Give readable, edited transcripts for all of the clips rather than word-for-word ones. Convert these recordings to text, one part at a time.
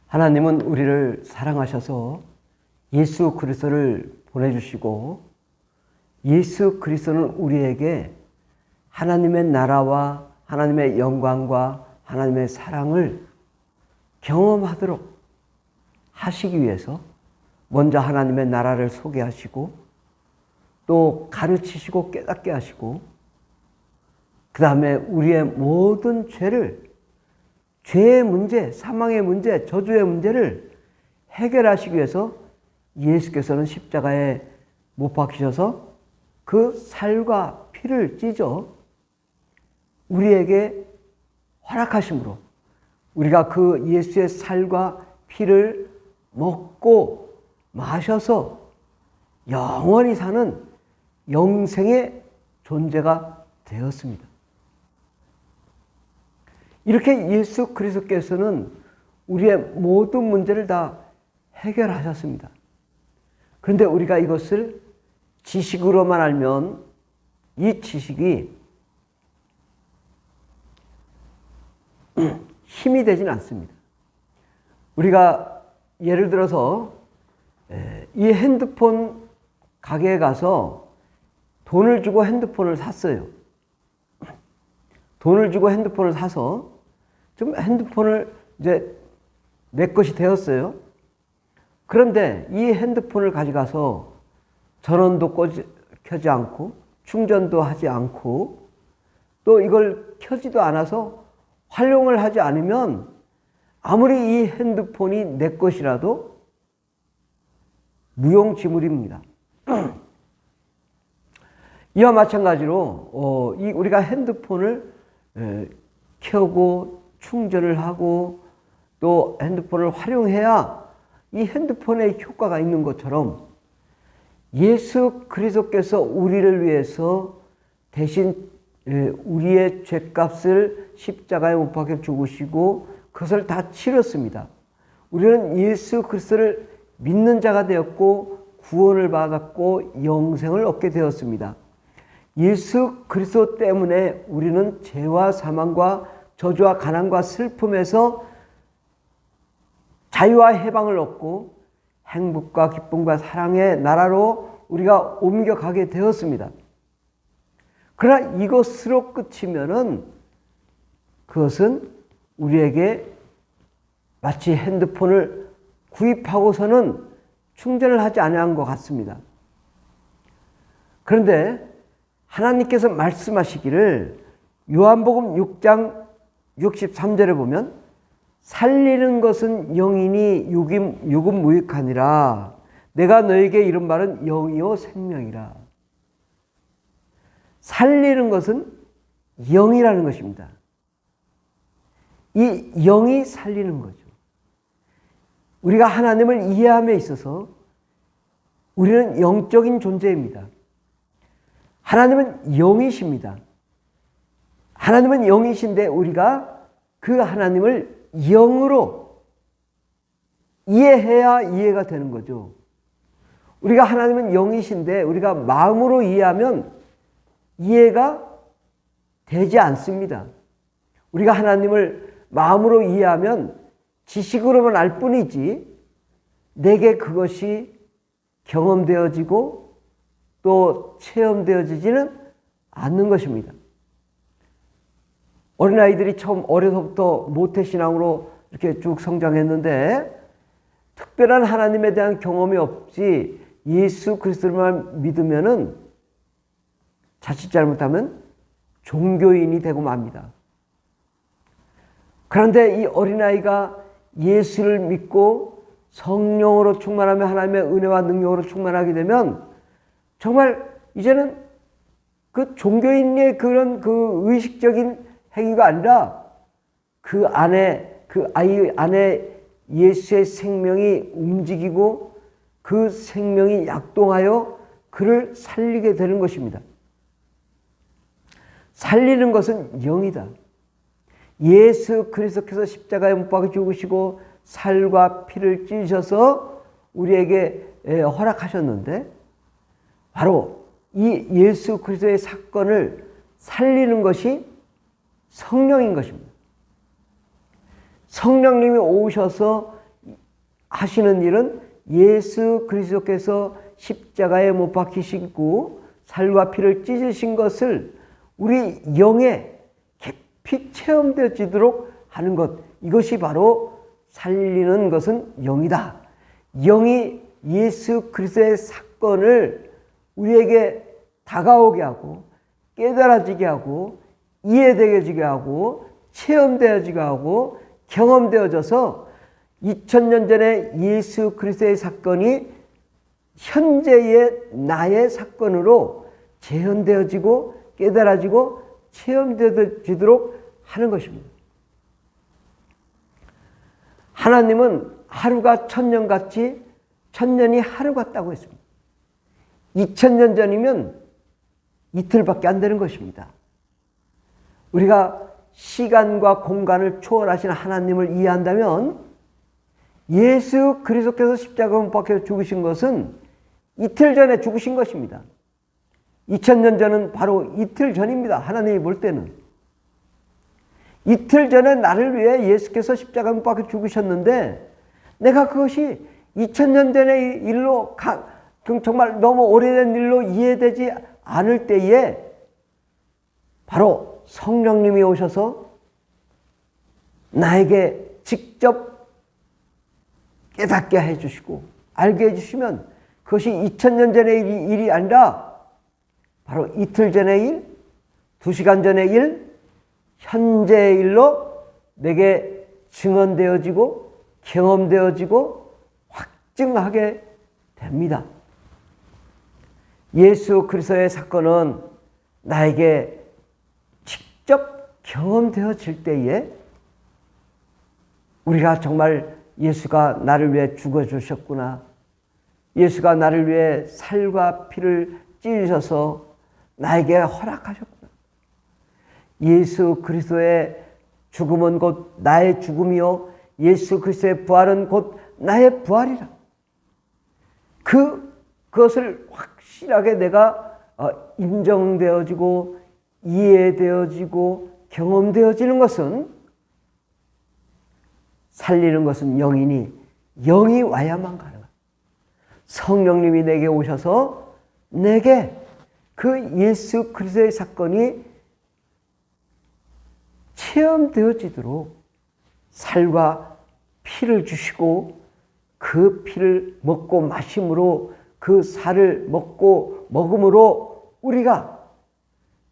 하나님은 우리를 사랑하셔서 예수 그리스도를 보내주시고 예수 그리스도는 우리에게 하나님의 나라와 하나님의 영광과 하나님의 사랑을 경험하도록 하시기 위해서 먼저 하나님의 나라를 소개하시고 또 가르치시고 깨닫게 하시고 그 다음에 우리의 모든 죄의 문제, 사망의 문제, 저주의 문제를 해결하시기 위해서 예수께서는 십자가에 못 박히셔서 그 살과 피를 찢어 우리에게 허락하심으로 우리가 그 예수의 살과 피를 먹고 마셔서 영원히 사는 영생의 존재가 되었습니다. 이렇게 예수 그리스도께서는 우리의 모든 문제를 다 해결하셨습니다. 그런데 우리가 이것을 지식으로만 알면 이 지식이 힘이 되지는 않습니다. 우리가 예를 들어서 이 핸드폰 가게에 가서 돈을 주고 핸드폰을 샀어요. 돈을 주고 핸드폰을 사서 좀 핸드폰을 이제 내 것이 되었어요. 그런데 이 핸드폰을 가져가서 전원도 켜지 않고 충전도 하지 않고 또 이걸 켜지도 않아서 활용을 하지 않으면 아무리 이 핸드폰이 내 것이라도 무용지물입니다. 이와 마찬가지로 우리가 핸드폰을 켜고 충전을 하고 또 핸드폰을 활용해야 이 핸드폰의 효과가 있는 것처럼 예수 그리스도께서 우리를 위해서 대신 우리의 죄값을 십자가에 못 박혀 죽으시고 그것을 다 치렀습니다. 우리는 예수 그리스도를 믿는 자가 되었고 구원을 받았고 영생을 얻게 되었습니다. 예수 그리스도 때문에 우리는 죄와 사망과 저주와 가난과 슬픔에서 자유와 해방을 얻고 행복과 기쁨과 사랑의 나라로 우리가 옮겨가게 되었습니다. 그러나 이것으로 끝이면은 그것은 우리에게 마치 핸드폰을 구입하고서는 충전을 하지 않은 것 같습니다. 그런데 하나님께서 말씀하시기를 요한복음 6장 63절에 보면 살리는 것은 영이니 육은 무익하니라. 내가 너에게 이른 말은 영이요 생명이라. 살리는 것은 영이라는 것입니다. 이 영이 살리는 거죠. 우리가 하나님을 이해함에 있어서 우리는 영적인 존재입니다. 하나님은 영이십니다. 하나님은 영이신데 우리가 그 하나님을 영으로 이해해야 이해가 되는 거죠. 우리가 하나님은 영이신데 우리가 마음으로 이해하면 이해가 되지 않습니다. 우리가 하나님을 마음으로 이해하면 지식으로만 알 뿐이지 내게 그것이 경험되어지고 또 체험되어지지는 않는 것입니다. 어린아이들이 처음 어려서부터 모태신앙으로 이렇게 쭉 성장했는데 특별한 하나님에 대한 경험이 없이 예수 그리스도만 믿으면은 자칫 잘못하면 종교인이 되고 맙니다. 그런데 이 어린아이가 예수를 믿고 성령으로 충만하며 하나님의 은혜와 능력으로 충만하게 되면 정말 이제는 그 종교인의 그런 그 의식적인 행위가 아니라 그 아이 안에 예수의 생명이 움직이고 그 생명이 약동하여 그를 살리게 되는 것입니다. 살리는 것은 영이다. 예수 그리스도께서 십자가에 못 박혀 죽으시고 살과 피를 찢으셔서 우리에게 허락하셨는데 바로 이 예수 그리스도의 사건을 살리는 것이 성령인 것입니다. 성령님이 오셔서 하시는 일은 예수 그리스도께서 십자가에 못 박히시고 살과 피를 찢으신 것을 우리 영에 깊이 체험되어지도록 하는 것, 이것이 바로 살리는 것은 영이다. 영이 예수 그리스도의 사건을 우리에게 다가오게 하고 깨달아지게 하고 이해되어지게 하고 체험되어지게 하고 경험되어져서 2000년 전에 예수 그리스도의 사건이 현재의 나의 사건으로 재현되어지고 깨달아지고 체험되어지도록 하는 것입니다. 하나님은 하루가 천년같이 천년이 하루 같다고 했습니다. 2000년 전이면 이틀밖에 안 되는 것입니다. 우리가 시간과 공간을 초월하신 하나님을 이해한다면 예수 그리스도께서 십자가 못 박혀 죽으신 것은 이틀 전에 죽으신 것입니다. 2000년 전은 바로 이틀 전입니다. 하나님이 볼 때는. 이틀 전에 나를 위해 예수께서 십자가 못 박혀 죽으셨는데 내가 그것이 2000년 전의 일로 정말 너무 오래된 일로 이해되지 않을 때에 바로 성령님이 오셔서 나에게 직접 깨닫게 해주시고 알게 해주시면 그것이 2000년 전의 일이 아니라 바로 이틀 전의 일, 2시간 전의 일, 현재의 일로 내게 증언되어지고 경험되어지고 확증하게 됩니다. 예수 그리스도의 사건은 나에게 직접 경험되어질 때에 우리가 정말 예수가 나를 위해 죽어주셨구나, 예수가 나를 위해 살과 피를 찢으셔서 나에게 허락하셨구나, 예수 그리스도의 죽음은 곧 나의 죽음이요 예수 그리스도의 부활은 곧 나의 부활이라. 그것을 확실하게 내가 인정되어지고 이해되어지고 경험되어지는 것은, 살리는 것은 영이니 영이 와야만 가능합니다. 성령님이 내게 오셔서 내게 그 예수 그리스도의 사건이 체험되어지도록 살과 피를 주시고 그 피를 먹고 마심으로, 그 살을 먹고 먹음으로 우리가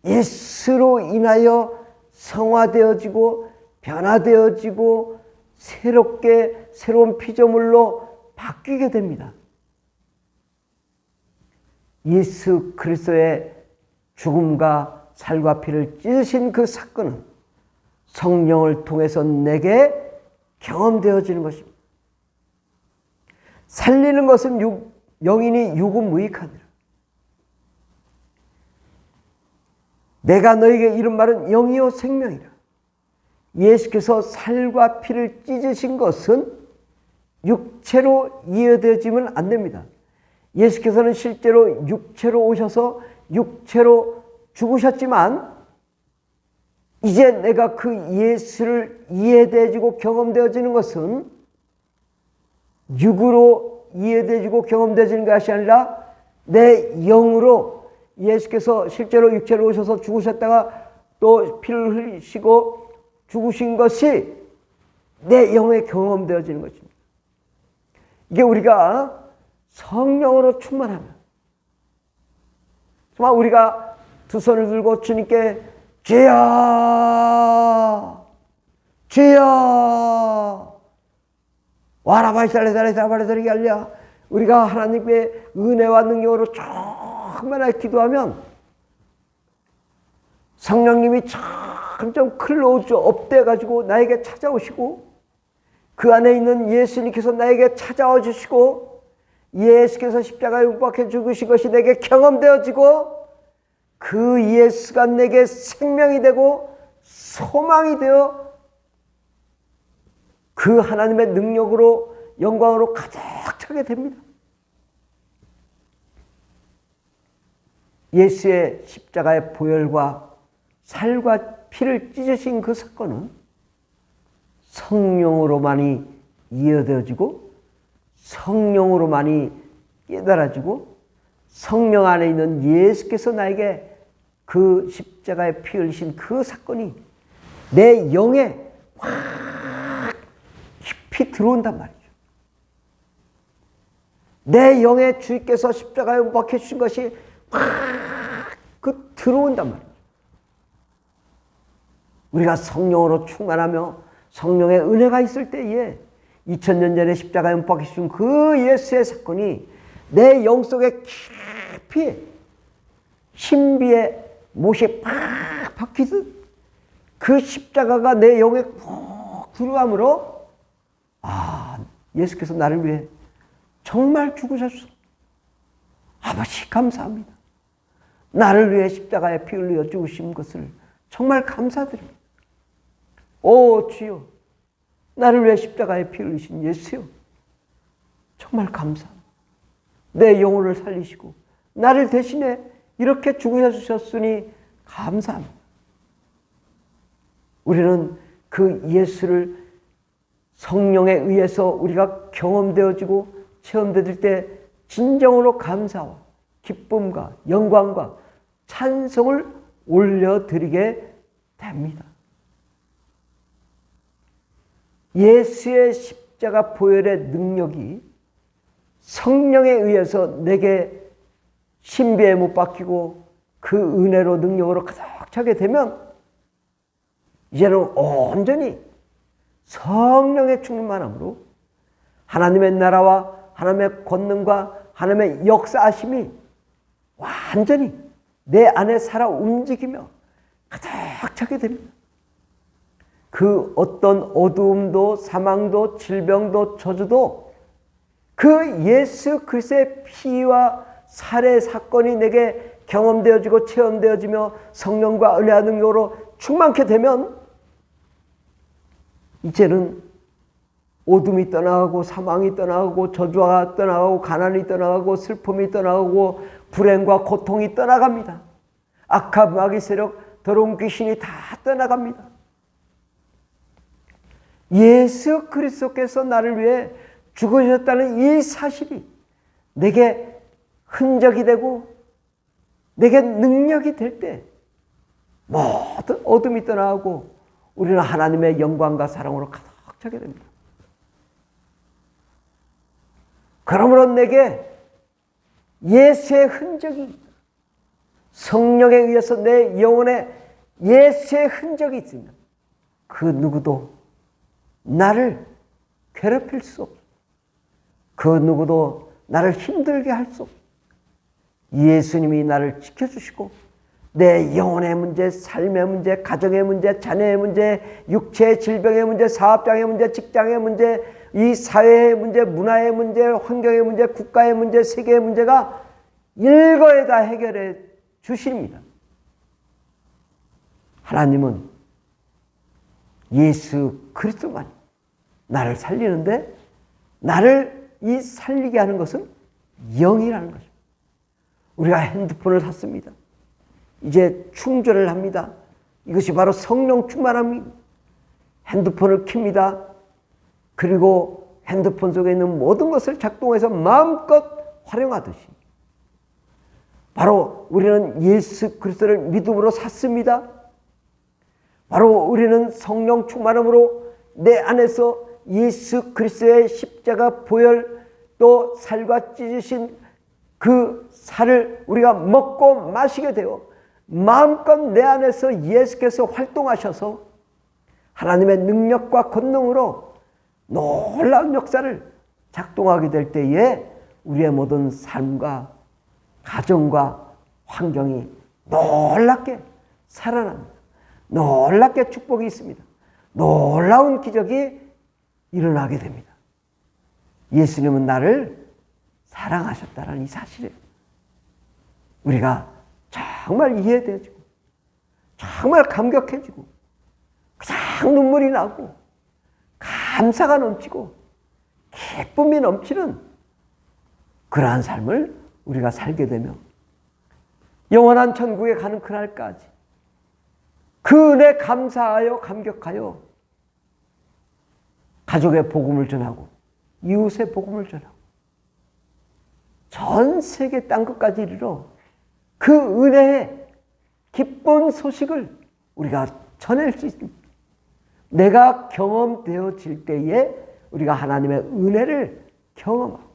예수로 인하여 성화되어지고 변화되어지고 새로운 피조물로 바뀌게 됩니다. 예수 그리스도의 죽음과 살과 피를 찢으신 그 사건은 성령을 통해서 내게 경험되어지는 것입니다. 살리는 것은 영이니 육은 무익하니라. 내가 너에게 이른 말은 영이요 생명이라. 예수께서 살과 피를 찢으신 것은 육체로 이해되어지면 안 됩니다. 예수께서는 실제로 육체로 오셔서 육체로 죽으셨지만 이제 내가 그 예수를 이해되어지고 경험되어지는 것은 육으로 이해되어지고 경험되어지는 것이 아니라 내 영으로, 예수께서 실제로 육체로 오셔서 죽으셨다가 또 피를 흘리시고 죽으신 것이 내 영에 경험되어지는 것입니다. 이게 우리가 성령으로 충만하면, 정말 우리가 두 손을 들고 주님께 주여 주여 와라바이살레살레살바레살이 알려, 우리가 하나님의 은혜와 능력으로 정말 기도하면 성령님이 점점 클로즈 업돼가지고 나에게 찾아오시고, 그 안에 있는 예수님께서 나에게 찾아와 주시고, 예수께서 십자가에 못 박혀 죽으신 것이 내게 경험되어지고, 그 예수가 내게 생명이 되고 소망이 되어 그 하나님의 능력으로 영광으로 가득 차게 됩니다. 예수의 십자가의 보혈과 살과 피를 찢으신 그 사건은 성령으로만이 이해되어지고 성령으로만이 깨달아지고 성령 안에 있는 예수께서 나에게 그 십자가에 피 흘리신 그 사건이 내 영에 확 깊이 들어온단 말이죠. 내 영에 주님께서 십자가에 못 박혀 주신 것이 확 들어온단 말이죠. 우리가 성령으로 충만하며 성령의 은혜가 있을 때에 2000년 전에 십자가에 못 박혀 주신 그 예수의 사건이 내 영 속에 깊이 신비의 못이 팍 박히듯 그 십자가가 내 영에 푹 들어가므로 예수께서 나를 위해 정말 죽으셨어. 아버지 감사합니다. 나를 위해 십자가에 피 흘려 죽으신 것을 정말 감사드립니다. 오 주여, 나를 위해 십자가에 피 흘리신 예수여, 정말 감사합니다. 내 영혼을 살리시고 나를 대신에 이렇게 죽으셨으니 감사합니다. 우리는 그 예수를 성령에 의해서 우리가 경험되어지고 체험될 때 진정으로 감사와 기쁨과 영광과 찬송을 올려드리게 됩니다. 예수의 십자가 보혈의 능력이 성령에 의해서 내게 신비에 못 박히고 그 은혜로 능력으로 가득 차게 되면 이제는 온전히 성령의 충만함으로 하나님의 나라와 하나님의 권능과 하나님의 역사하심이 완전히 내 안에 살아 움직이며 가득 차게 됩니다. 그 어떤 어두움도 사망도 질병도 저주도 그 예수 그리스도의 피와 살해 사건이 내게 경험되어지고 체험되어지며 성령과 은혜와 능력으로 충만케 되면 이제는 어둠이 떠나가고 사망이 떠나가고 저주가 떠나가고 가난이 떠나가고 슬픔이 떠나가고 불행과 고통이 떠나갑니다. 악한 마귀 세력, 더러운 귀신이 다 떠나갑니다. 예수 그리스도께서 나를 위해 죽으셨다는 이 사실이 내게 흔적이 되고 내게 능력이 될 때 모든 어둠이 떠나가고 우리는 하나님의 영광과 사랑으로 가득 차게 됩니다. 그러므로 내게 예수의 흔적이 성령에 의해서 내 영혼에 예수의 흔적이 있으면 그 누구도 나를 괴롭힐 수 없고 그 누구도 나를 힘들게 할 수 없고 예수님이 나를 지켜주시고 내 영혼의 문제, 삶의 문제, 가정의 문제, 자녀의 문제, 육체의 질병의 문제, 사업장의 문제, 직장의 문제, 이 사회의 문제, 문화의 문제, 환경의 문제, 국가의 문제, 세계의 문제가 일거에 다 해결해 주십니다. 하나님은 예수 그리스도만 나를 살리는데 나를 이 살리게 하는 것은 영이라는 것입니다. 우리가 핸드폰을 샀습니다. 이제 충전을 합니다. 이것이 바로 성령 충만함입니다. 핸드폰을 켭니다. 그리고 핸드폰 속에 있는 모든 것을 작동해서 마음껏 활용하듯이 바로 우리는 예수 그리스도를 믿음으로 샀습니다. 바로 우리는 성령 충만함으로 내 안에서 예수 그리스도의 십자가 보혈 또 살과 찢으신 그 살을 우리가 먹고 마시게 되어 마음껏 내 안에서 예수께서 활동하셔서 하나님의 능력과 권능으로 놀라운 역사를 작동하게 될 때에 우리의 모든 삶과 가정과 환경이 놀랍게 살아납니다. 놀랍게 축복이 있습니다. 놀라운 기적이 일어나게 됩니다. 예수님은 나를 사랑하셨다는 이 사실에 우리가 정말 이해되어지고 정말 감격해지고 가장 눈물이 나고 감사가 넘치고 기쁨이 넘치는 그러한 삶을 우리가 살게 되며 영원한 천국에 가는 그날까지 그 은혜 감사하여 감격하여 가족의 복음을 전하고 이웃의 복음을 전하고 전 세계 땅끝까지 이르러 그 은혜의 기쁜 소식을 우리가 전할 수 있습니다. 내가 경험되어질 때에 우리가 하나님의 은혜를 경험하고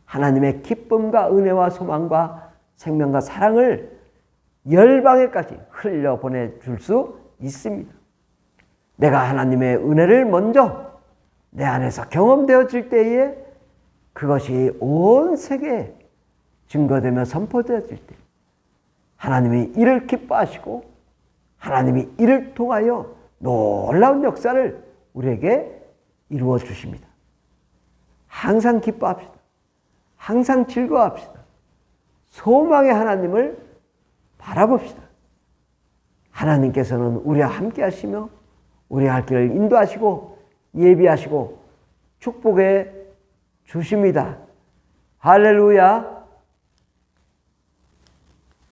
하나님의 기쁨과 은혜와 소망과 생명과 사랑을 열방에까지 흘려보내줄 수 있습니다. 내가 하나님의 은혜를 먼저 내 안에서 경험되어질 때에 그것이 온 세계에 증거되며 선포되어질 때 하나님이 이를 기뻐하시고 하나님이 이를 통하여 놀라운 역사를 우리에게 이루어 주십니다. 항상 기뻐합시다. 항상 즐거워합시다. 소망의 하나님을 바라봅시다. 하나님께서는 우리와 함께 하시며 우리의 할 길을 인도하시고 예비하시고 축복해 주십니다. 할렐루야.